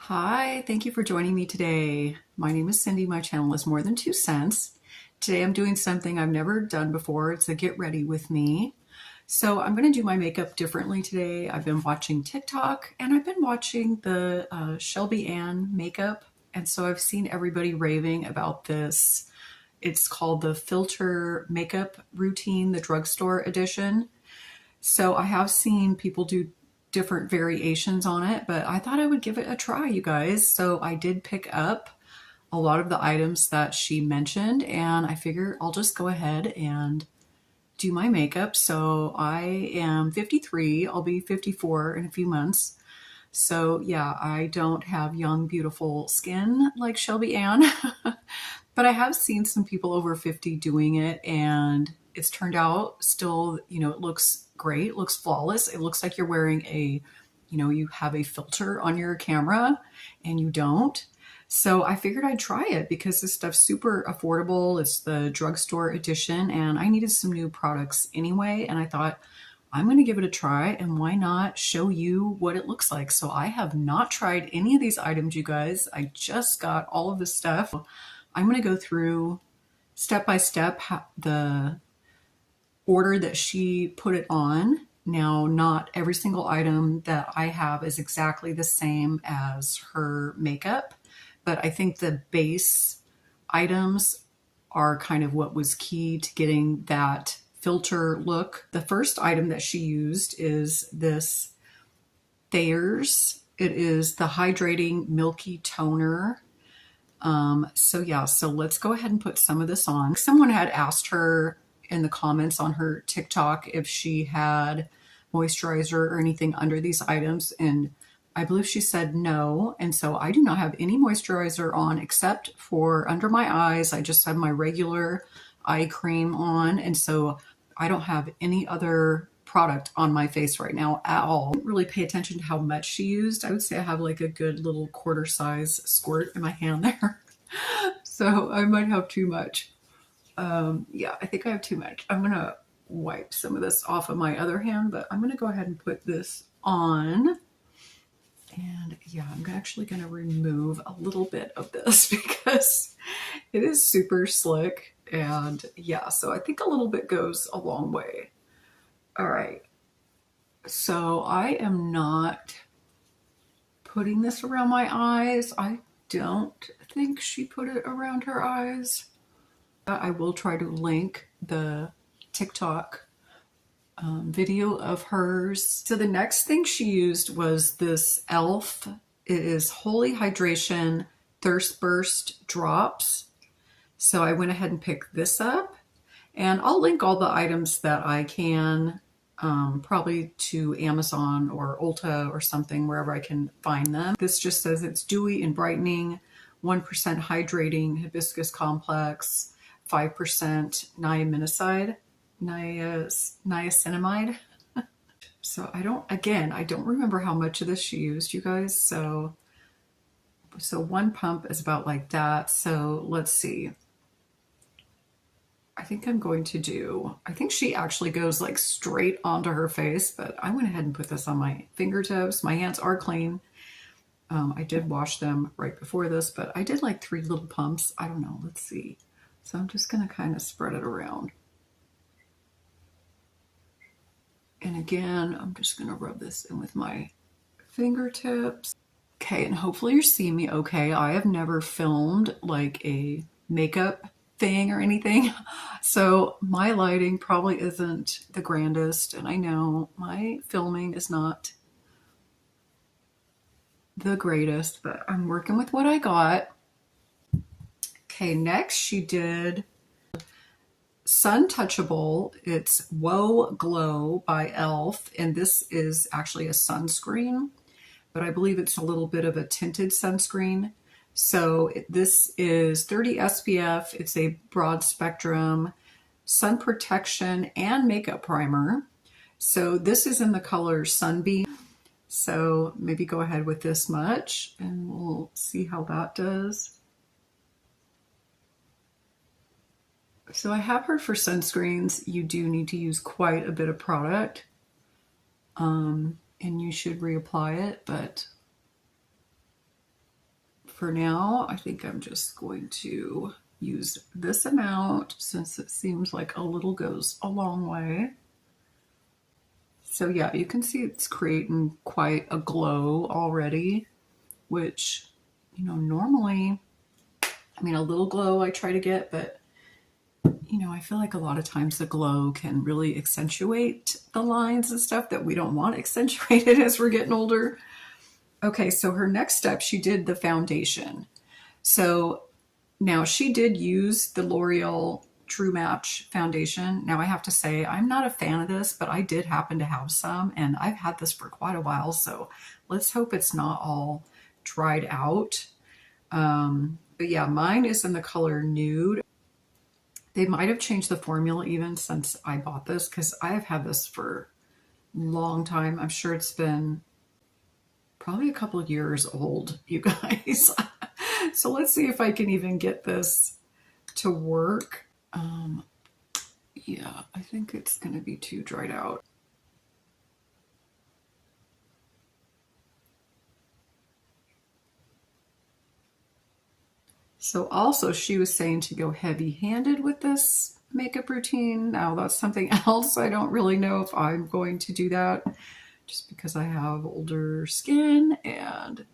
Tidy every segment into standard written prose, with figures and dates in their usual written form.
Hi, thank you for joining me today. My name is Cindy. My channel is More Than 2 Cents. Today I'm doing something I've never done before. It's a get ready with me. So I'm going to do my makeup differently today. I've been watching TikTok and I've been watching the Shelby Ann makeup. And so I've seen everybody raving about this. It's called the Filter Makeup Routine, the Drugstore edition. So I have seen people do different variations on it, but I thought I would give it a try, you guys. So I did pick up a lot of the items that she mentioned, and I figure I'll just go ahead and do my makeup. So I am 53. I'll be 54 in a few months. So yeah, I don't have young, beautiful skin like Shelby Ann, but I have seen some people over 50 doing it, and it's turned out still, it looks great. It looks flawless. It looks like you're wearing you have a filter on your camera and you don't. So I figured I'd try it because this stuff's super affordable. It's the drugstore edition and I needed some new products anyway. And I thought, I'm going to give it a try, and why not show you what it looks like. So I have not tried any of these items, you guys. I just got all of this stuff. I'm going to go through step by step the order that she put it on. Now, not every single item that I have is exactly the same as her makeup, but I think the base items are kind of what was key to getting that filter look. The first item that she used is this Thayer's. It is the Hydrating Milky Toner. So let's go ahead and put some of this on. Someone had asked her in the comments on her TikTok if she had moisturizer or anything under these items, and I believe she said no. And so I do not have any moisturizer on except for under my eyes. I just have my regular eye cream on, and so I don't have any other product on my face right now at all. I didn't really pay attention to how much she used. I would say I have like a good little quarter size squirt in my hand there. So I might have too much. Yeah, I think I have too much. I'm gonna wipe some of this off of my other hand, but I'm gonna go ahead and put this on. And yeah, I'm actually gonna remove a little bit of this because it is super slick. And yeah, so I think a little bit goes a long way. All right, so I am not putting this around my eyes. I don't think she put it around her eyes. I will try to link the TikTok video of hers. So the next thing she used was this e.l.f. It is Holy Hydration Thirst Burst Drops. So I went ahead and picked this up, and I'll link all the items that I can, probably to Amazon or Ulta or something, wherever I can find them. This just says it's dewy and brightening, 1% hydrating hibiscus complex, 5% niacinamide. So I don't remember how much of this she used, you guys. So one pump is about like that. So let's see. I think she actually goes like straight onto her face, but I went ahead and put this on my fingertips. My hands are clean. I did wash them right before this, but I did like 3 little pumps. I don't know. Let's see. So I'm just going to kind of spread it around. And again, I'm just going to rub this in with my fingertips. Okay, and hopefully you're seeing me okay. I have never filmed like a makeup thing or anything, so my lighting probably isn't the grandest, and I know my filming is not the greatest, but I'm working with what I got. Okay, next she did Sun Touchable. It's Whoa Glow by e.l.f. and this is actually a sunscreen, but I believe it's a little bit of a tinted sunscreen. So this is 30 SPF. It's a broad spectrum sun protection and makeup primer. So this is in the color Sunbeam. So maybe go ahead with this much and we'll see how that does. So I have heard for sunscreens, you do need to use quite a bit of product, and you should reapply it, but for now, I think I'm just going to use this amount since it seems like a little goes a long way. So yeah, you can see it's creating quite a glow already, which, you know, normally, I mean, a little glow I try to get, but, you know, I feel like a lot of times the glow can really accentuate the lines and stuff that we don't want accentuated as we're getting older. Okay, so her next step, she did the foundation. So now she did use the L'Oreal True Match foundation. Now I have to say, I'm not a fan of this, but I did happen to have some, and I've had this for quite a while, so let's hope it's not all dried out. But yeah, mine is in the color Nude. They might have changed the formula even since I bought this, because I have had this for a long time. I'm sure it's been probably a couple of years old, you guys. So let's see if I can even get this to work. Yeah, I think it's going to be too dried out. So also she was saying to go heavy-handed with this makeup routine. Now that's something else. I don't really know if I'm going to do that just because I have older skin, and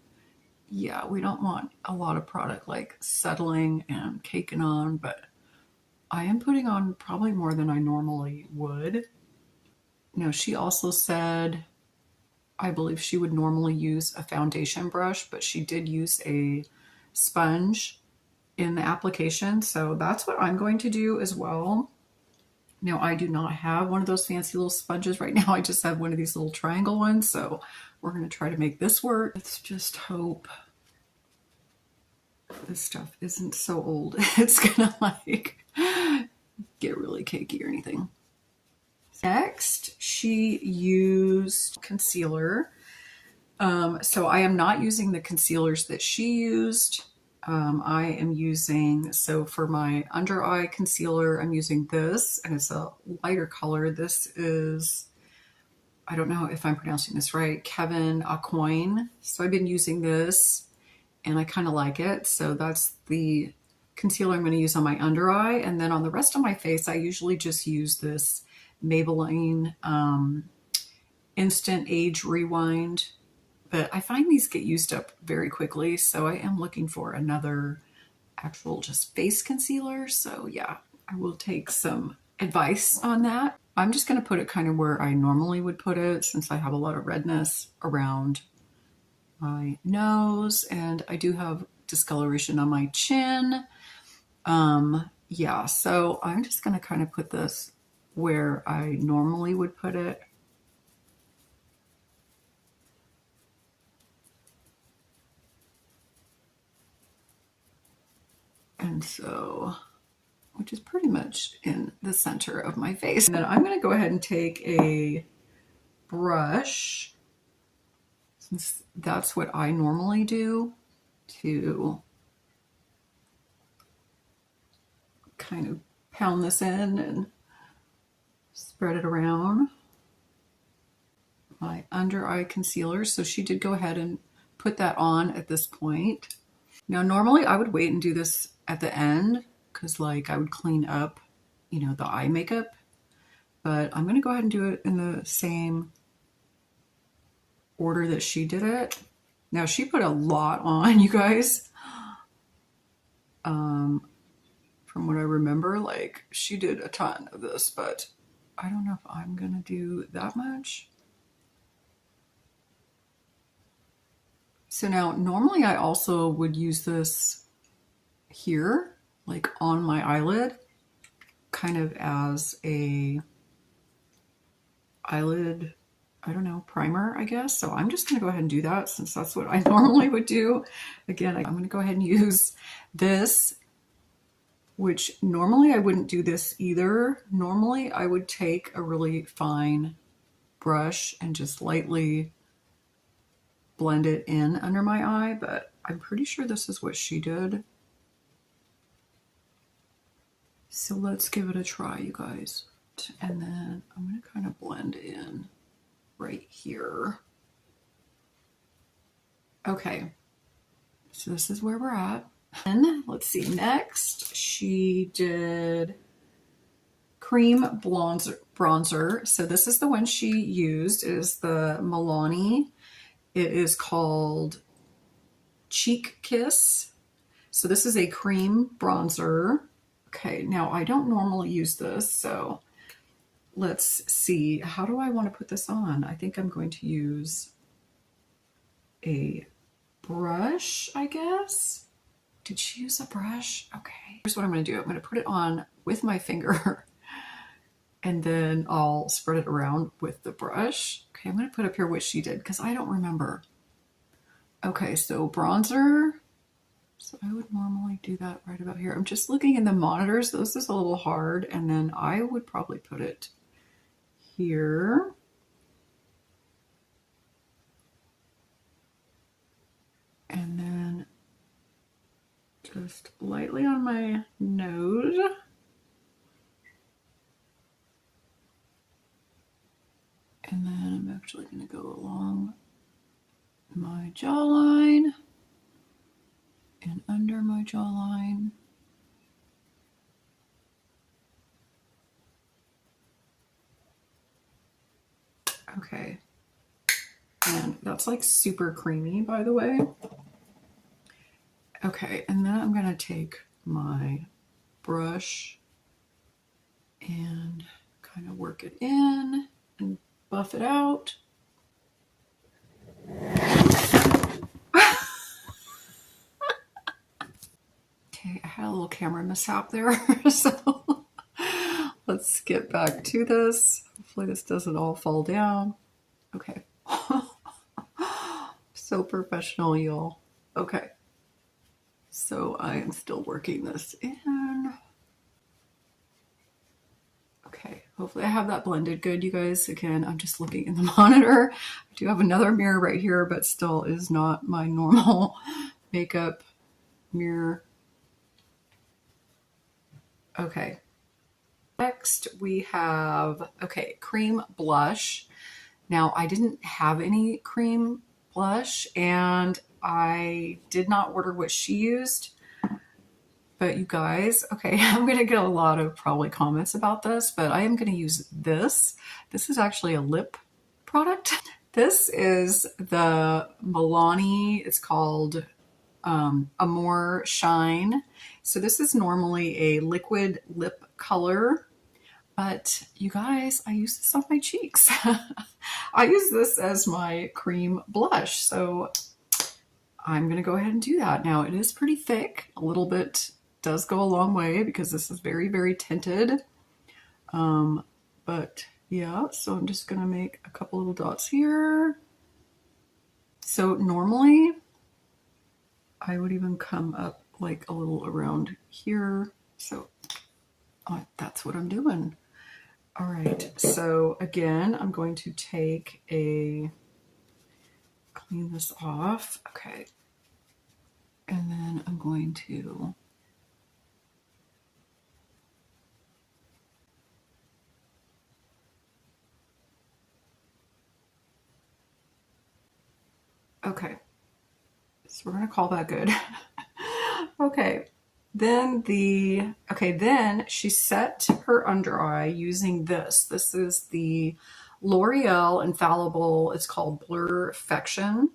yeah, we don't want a lot of product like settling and caking on, but I am putting on probably more than I normally would. Now, she also said, I believe she would normally use a foundation brush, but she did use a sponge in the application. So that's what I'm going to do as well. Now, I do not have one of those fancy little sponges right now. I just have one of these little triangle ones. So we're going to try to make this work. Let's just hope this stuff isn't so old it's gonna like get really cakey or anything. Next, she used concealer. So I am not using the concealers that she used. I am using, so for my under eye concealer, I'm using this, and it's a lighter color. This is, I don't know if I'm pronouncing this right, Kevin Aucoin. So I've been using this, and I kind of like it. So that's the concealer I'm going to use on my under eye. And then on the rest of my face, I usually just use this Maybelline Instant Age Rewind. But I find these get used up very quickly. So I am looking for another actual just face concealer. So yeah, I will take some advice on that. I'm just going to put it kind of where I normally would put it, since I have a lot of redness around my nose, and I do have discoloration on my chin. Yeah, so I'm just going to kind of put this where I normally would put it. And so, which is pretty much in the center of my face. And then I'm going to go ahead and take a brush, since that's what I normally do, to kind of pound this in and spread it around my under eye concealer. So she did go ahead and put that on at this point. Now, normally I would wait and do this at the end, because like I would clean up, you know, the eye makeup, but I'm going to go ahead and do it in the same order that she did it. Now, she put a lot on, you guys. From what I remember, like she did a ton of this, but I don't know if I'm going to do that much. So now, normally I also would use this here, like on my eyelid, kind of as a eyelid, I don't know, primer, I guess. So I'm just going to go ahead and do that, since that's what I normally would do. Again, I'm going to go ahead and use this, which normally I wouldn't do this either. Normally I would take a really fine brush and just lightly blend it in under my eye, but I'm pretty sure this is what she did. So let's give it a try, you guys. And then I'm going to kind of blend in right here. Okay, So this is where we're at. And let's see, next she did cream bronzer. So this is the one she used. It is the Milky. It is called Cheek Kiss. So this is a cream bronzer. Okay, now I don't normally use this, so let's see. How do I want to put this on? I think I'm going to use a brush, I guess. Did she use a brush? Okay. Here's what I'm going to do. I'm going to put it on with my finger and then I'll spread it around with the brush. Okay, I'm going to put up here what she did because I don't remember. Okay, so bronzer. So I would normally do that right about here. I'm just looking in the monitors. This is a little hard. And then I would probably put it here. And then just lightly on my nose. And then I'm actually going to go along my jawline and under my jawline. Okay. And that's like super creamy, by the way. Okay, and then I'm going to take my brush and kind of work it in and buff it out. Okay, I had a little camera mishap there, so let's get back to this. Hopefully this doesn't all fall down. Okay. So professional, y'all. Okay. So I am still working this in. Okay, hopefully I have that blended good, you guys. Again, I'm just looking in the monitor. I do have another mirror right here, but still is not my normal makeup mirror. Okay. Next we have, okay, cream blush. Now I didn't have any cream blush and I did not order what she used. But you guys, okay, I'm going to get a lot of probably comments about this, but I am going to use this. This is actually a lip product. This is the Milky. It's called Amore Shine. So this is normally a liquid lip color, but you guys, I use this on my cheeks. I use this as my cream blush. So I'm going to go ahead and do that. Now it is pretty thick, a little bit does go a long way because this is very, very tinted. But yeah, so I'm just going to make a couple little dots here. So normally I would even come up like a little around here. So that's what I'm doing. All right. So again, I'm going to take clean this off. Okay. And then I'm going to okay, so we're going to call that good. Okay, then then she set her under eye using this. This is the L'Oreal Infallible, it's called Blurfection.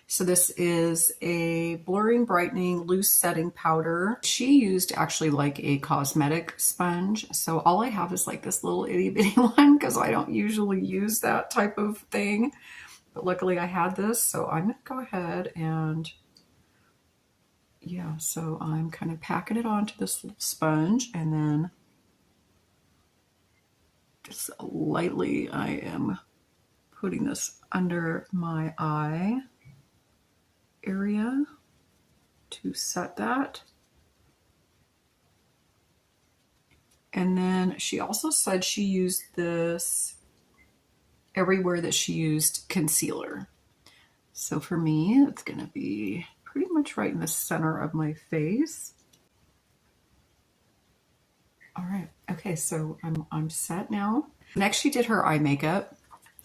So this is a blurring, brightening, loose setting powder. She used actually like a cosmetic sponge. So all I have is like this little itty bitty one because I don't usually use that type of thing. But luckily I had this, so I'm going to go ahead and, yeah, so I'm kind of packing it onto this little sponge and then just lightly I am putting this under my eye area to set that. And then she also said she used this everywhere that she used concealer. So for me, it's going to be pretty much right in the center of my face. All right. Okay, so I'm set now. Next, she did her eye makeup.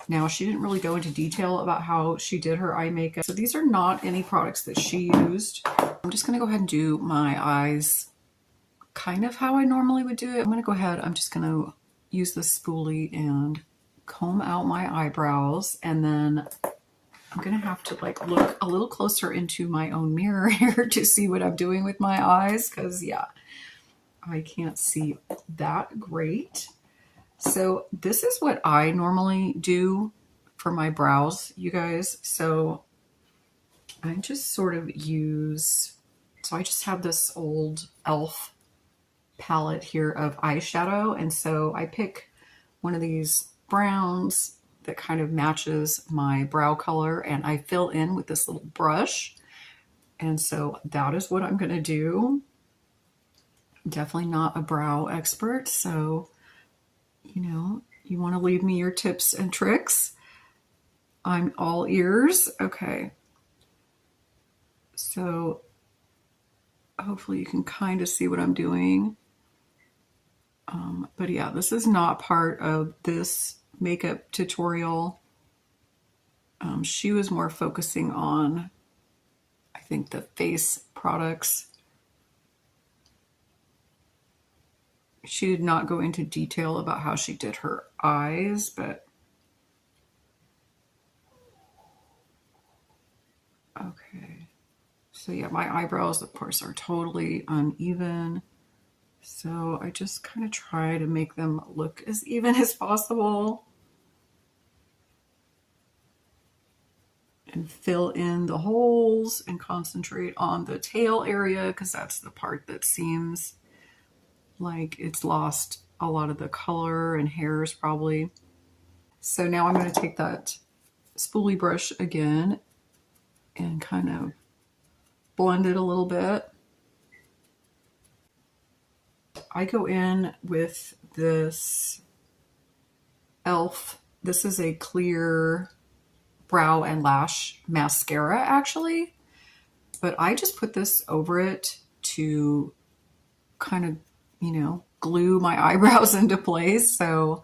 Now, she didn't really go into detail about how she did her eye makeup. So these are not any products that she used. I'm just going to go ahead and do my eyes kind of how I normally would do it. I'm going to go ahead. I'm just going to use this spoolie and comb out my eyebrows. And then I'm going to have to like look a little closer into my own mirror here to see what I'm doing with my eyes. Because yeah, I can't see that great. So this is what I normally do for my brows, you guys. So I just sort of use, so I just have this old e.l.f. palette here of eyeshadow. And so I pick one of these browns that kind of matches my brow color and I fill in with this little brush. And so that is what I'm going to do. Definitely not a brow expert. So, you know, you want to leave me your tips and tricks. I'm all ears. Okay. So hopefully you can kind of see what I'm doing. But yeah, this is not part of this makeup tutorial. She was more focusing on, I think, the face products. She did not go into detail about how she did her eyes, but okay. So yeah, my eyebrows, of course, are totally uneven. So I just kind of try to make them look as even as possible. And fill in the holes and concentrate on the tail area because that's the part that seems like it's lost a lot of the color and hairs probably. So now I'm going to take that spoolie brush again and kind of blend it a little bit. I go in with this e.l.f. This is a clear brow and lash mascara actually, but I just put this over it to kind of, you know, glue my eyebrows into place. So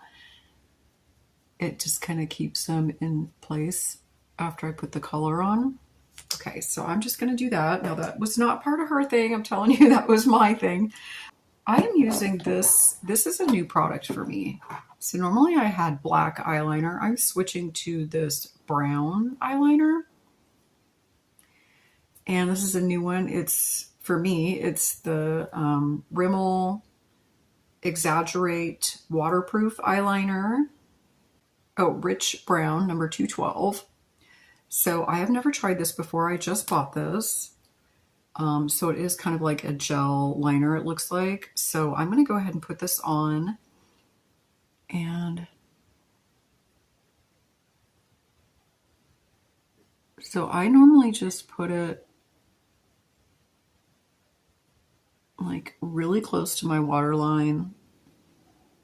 it just kind of keeps them in place after I put the color on. Okay, so I'm just going to do that. Now that was not part of her thing. I'm telling you, that was my thing. I am using this. This is a new product for me. So normally I had black eyeliner. I'm switching to this brown eyeliner. And this is a new one. It's, for me, it's the Rimmel Exaggerate Waterproof Eyeliner. Oh, Rich Brown, number 212. So I have never tried this before. I just bought this. So it is kind of like a gel liner, it looks like. So I'm going to go ahead and put this on. And so I normally just put it like really close to my waterline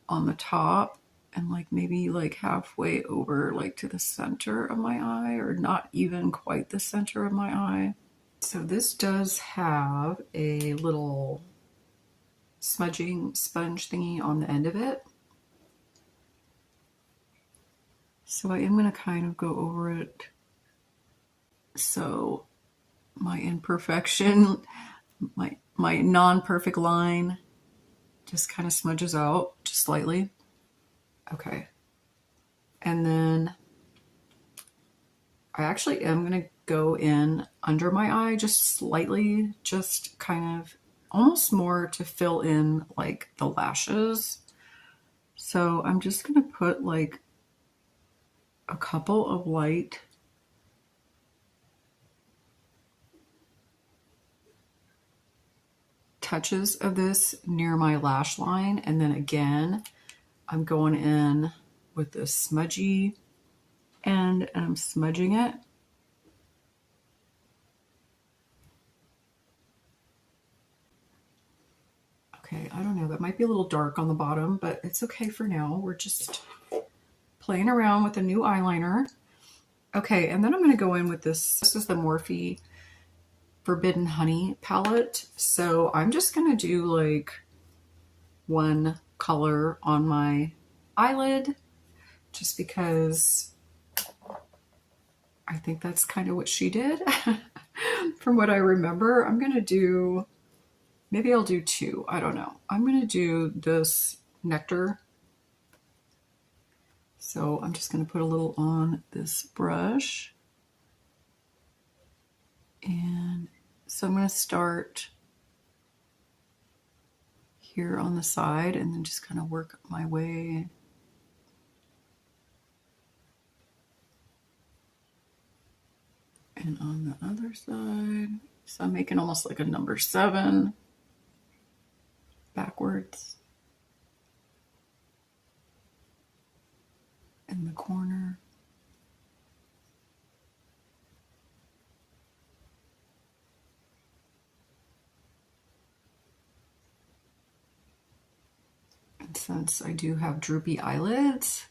on the top and like maybe like halfway over like to the center of my eye, or not even quite the center of my eye. So this does have a little smudging sponge thingy on the end of it. So I am going to kind of go over it so my imperfection, my non-perfect line just kind of smudges out just slightly. Okay. And then I actually am going to go in under my eye just slightly, just kind of almost more to fill in like the lashes. So I'm just going to put like a couple of light touches of this near my lash line. And then again, I'm going in with this smudgy end and I'm smudging it. Okay, I don't know, that might be a little dark on the bottom, but it's okay for now. We're just playing around with a new eyeliner. Okay, and then I'm going to go in with this. This is the Morphe Forbidden Honey palette. So I'm just going to do like one color on my eyelid just because I think that's kind of what she did. From what I remember, I'm going to do, maybe I'll do two. I don't know. I'm going to do this nectar. So I'm just going to put a little on this brush. And so I'm going to start here on the side and then just kind of work my way and on the other side. So I'm making almost like a number 7 backwards in the corner. And since I do have droopy eyelids,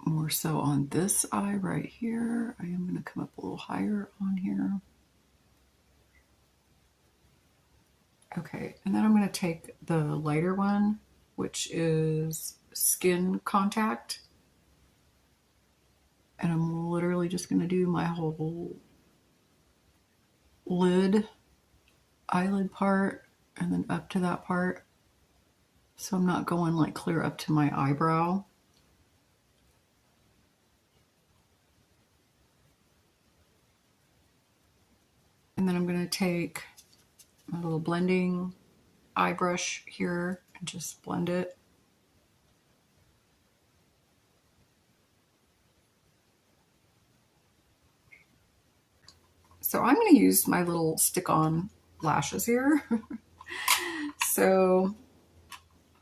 more so on this eye right here, I am going to come up a little higher on here. Okay, and then I'm going to take the lighter one, which is Skin Contact, and I'm literally just going to do my whole eyelid part, and then up to that part. So I'm not going like clear up to my eyebrow. And then I'm going to take my little blending eye brush here and just blend it. So I'm going to use my little stick-on lashes here. So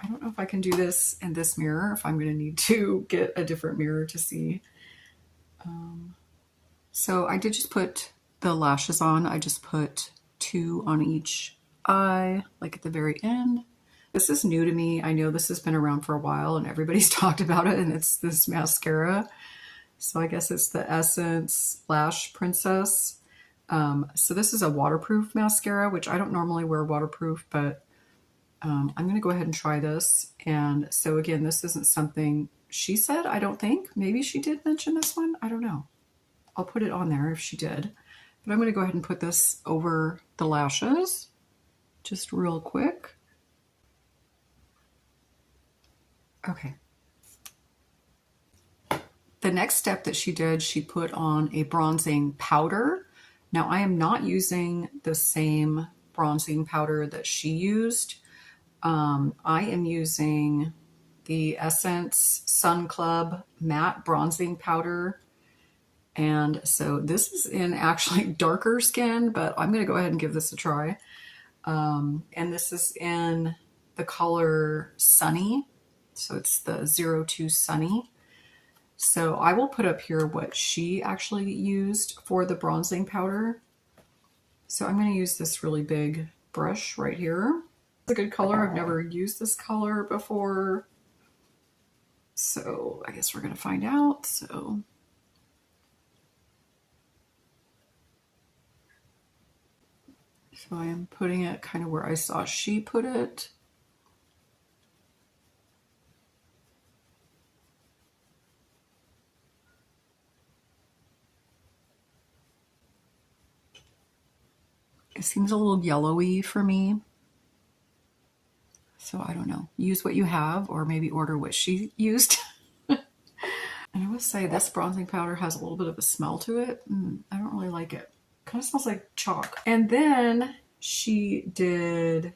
I don't know if I can do this in this mirror, if I'm going to need to get a different mirror to see. So I did just put the lashes on. I just put 2 on each eye, like at the very end. This is new to me. I know this has been around for a while and everybody's talked about it, and it's this mascara. So I guess it's the Essence Lash Princess. So this is a waterproof mascara, which I don't normally wear waterproof, but I'm going to go ahead and try this. And so again, this isn't something she said, I don't think. Maybe she did mention this one. I don't know. I'll put it on there if she did. But I'm going to go ahead and put this over the lashes just real quick. Okay. The next step that she did, she put on a bronzing powder. Now I am not using the same bronzing powder that she used. I am using the Essence Sun Club Matte Bronzing Powder. And so this is in actually darker skin, but I'm going to go ahead and give this a try. And this is in the color Sunny. So it's the 02 Sunny. So I will put up here what she actually used for the bronzing powder. So I'm going to use this really big brush right here. It's a good color. I've never used this color before. So I guess we're going to find out. So I am putting it kind of where I saw she put it. It seems a little yellowy for me. So I don't know. Use what you have, or maybe order what she used. And I will say this bronzing powder has a little bit of a smell to it. I don't really like it. Kind of smells like chalk. And then she did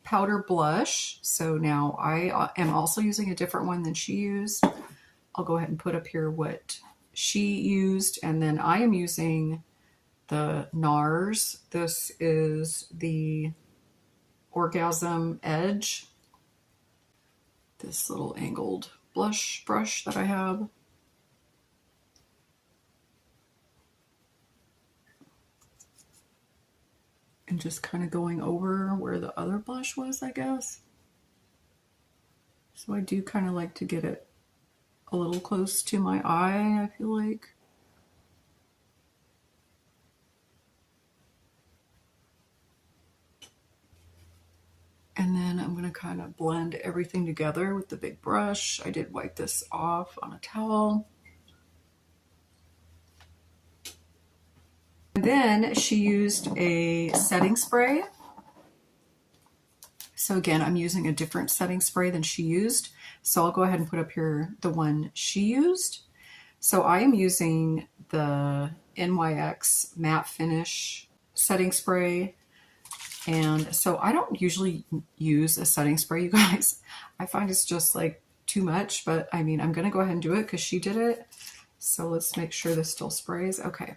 powder blush. So now I am also using a different one than she used. I'll go ahead and put up here what she used. And then I am using the NARS. This is the Orgasm Edge. This little angled blush brush that I have. And just kind of going over where the other blush was, I guess. So I do kind of like to get it a little close to my eye, I feel like. And then I'm going to kind of blend everything together with the big brush. I did wipe this off on a towel. Then she used a setting spray. So again, I'm using a different setting spray than she used. So I'll go ahead and put up here the one she used. So I am using the NYX Matte Finish setting spray. And so I don't usually use a setting spray, you guys. I find it's just like too much, but I mean, I'm going to go ahead and do it because she did it. So let's make sure this still sprays. Okay.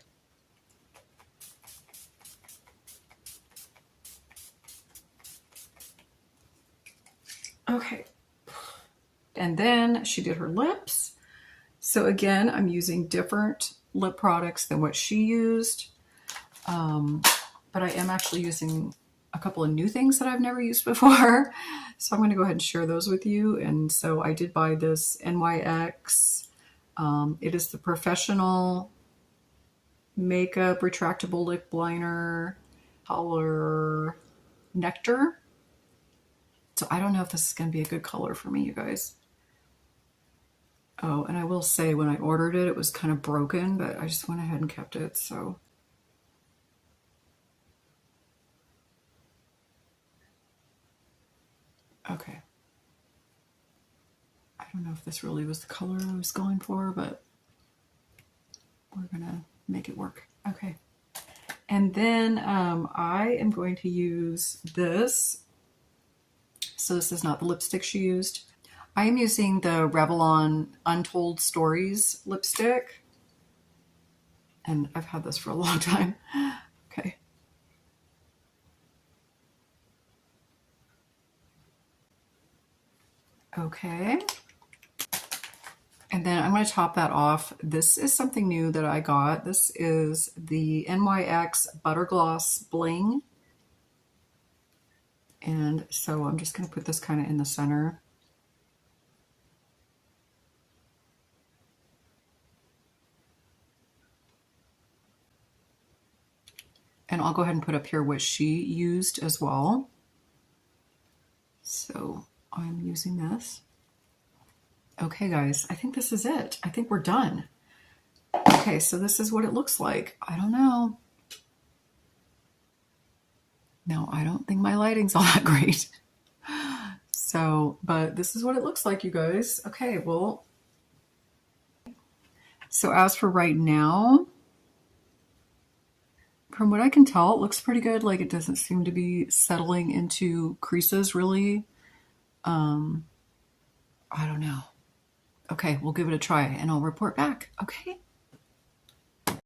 Okay. And then she did her lips. So again, I'm using different lip products than what she used. But I am actually using a couple of new things that I've never used before. So I'm going to go ahead and share those with you. And so I did buy this NYX. It is the Professional Makeup Retractable Lip Liner color Nectar. So I don't know if this is going to be a good color for me, you guys. Oh, and I will say when I ordered it, it was kind of broken, but I just went ahead and kept it, so. Okay. I don't know if this really was the color I was going for, but we're gonna make it work. Okay. And then I am going to use this. So this is not the lipstick she used. I am using the Revlon Untold Stories lipstick. And I've had this for a long time. Okay. Okay. And then I'm going to top that off. This is something new that I got. This is the NYX Butter Gloss Bling. And so I'm just going to put this kind of in the center. And I'll go ahead and put up here what she used as well. So I'm using this. Okay, guys, I think this is it. I think we're done. Okay, so this is what it looks like. I don't know. No, I don't think my lighting's all that great. So, but this is what it looks like, you guys. Okay, well, so as for right now, from what I can tell, it looks pretty good. Like it doesn't seem to be settling into creases really. I don't know. Okay, we'll give it a try and I'll report back. Okay.